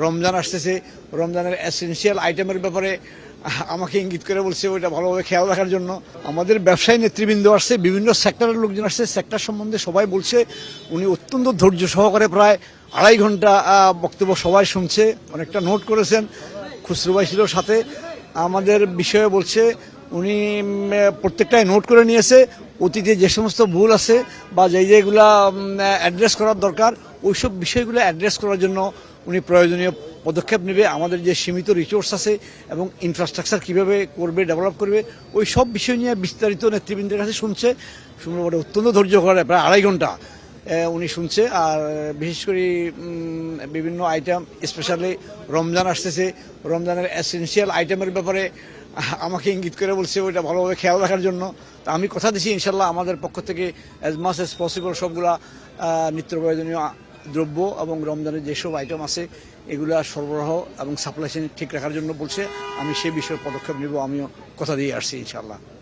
রমজান আসতেছে, রমজানের এসেনশিয়াল আইটেমের ব্যাপারে আমাকে ইঙ্গিত করে বলছে ওইটা ভালোভাবে খেয়াল রাখার জন্য। আমাদের ব্যবসায়ী নেতৃবৃন্দ আসছে, বিভিন্ন সেক্টরের লোকজন আসছে, সেক্টর সম্বন্ধে সবাই বলছে। উনি অত্যন্ত ধৈর্য সহকারে প্রায় 2.5 ঘন্টা বক্তব্য সবাই শুনছে, অনেকটা নোট করেছেন। খুসরু ভাই ছিল সাথে, আমাদের বিষয়ে বলছে। উনি প্রত্যেকটাই নোট করে নিয়েছে। অতীতে যে সমস্ত ভুল আছে বা যেগুলা অ্যাড্রেস করার দরকার, ওইসব বিষয়গুলো অ্যাড্রেস করার জন্য উনি প্রয়োজনীয় পদক্ষেপ নেবে। আমাদের যে সীমিত রিসোর্স আছে এবং ইনফ্রাস্ট্রাকচার কীভাবে করবে, ডেভেলপ করবে, ওই সব বিষয় নিয়ে বিস্তারিত নেতৃবৃন্দের কাছে শুনছে। শুনলে পরে অত্যন্ত ধৈর্য করে প্রায় 2.5 ঘন্টা উনি শুনছে। আর বিশেষ করে বিভিন্ন আইটেম, স্পেশালি রমজান আসতেছে, রমজানের এসেনশিয়াল আইটেমের ব্যাপারে আমাকে ইঙ্গিত করে বলছে ওইটা ভালোভাবে খেয়াল রাখার জন্য। তা আমি কথা দিচ্ছি ইনশাল্লাহ আমাদের পক্ষ থেকে অ্যাজ মাচ অ্যাজ পসিবল সবগুলা নিত্য প্রয়োজনীয় দ্রব্য এবং রমজানের যেসব আইটেম আছে এগুলা সরবরাহ এবং সাপ্লাই চেইন ঠিক রাখার জন্য বলছে। আমি সেই বিষয়ে পদক্ষেপ নেব, আমিও কথা দিয়ে আসছি ইনশাল্লাহ।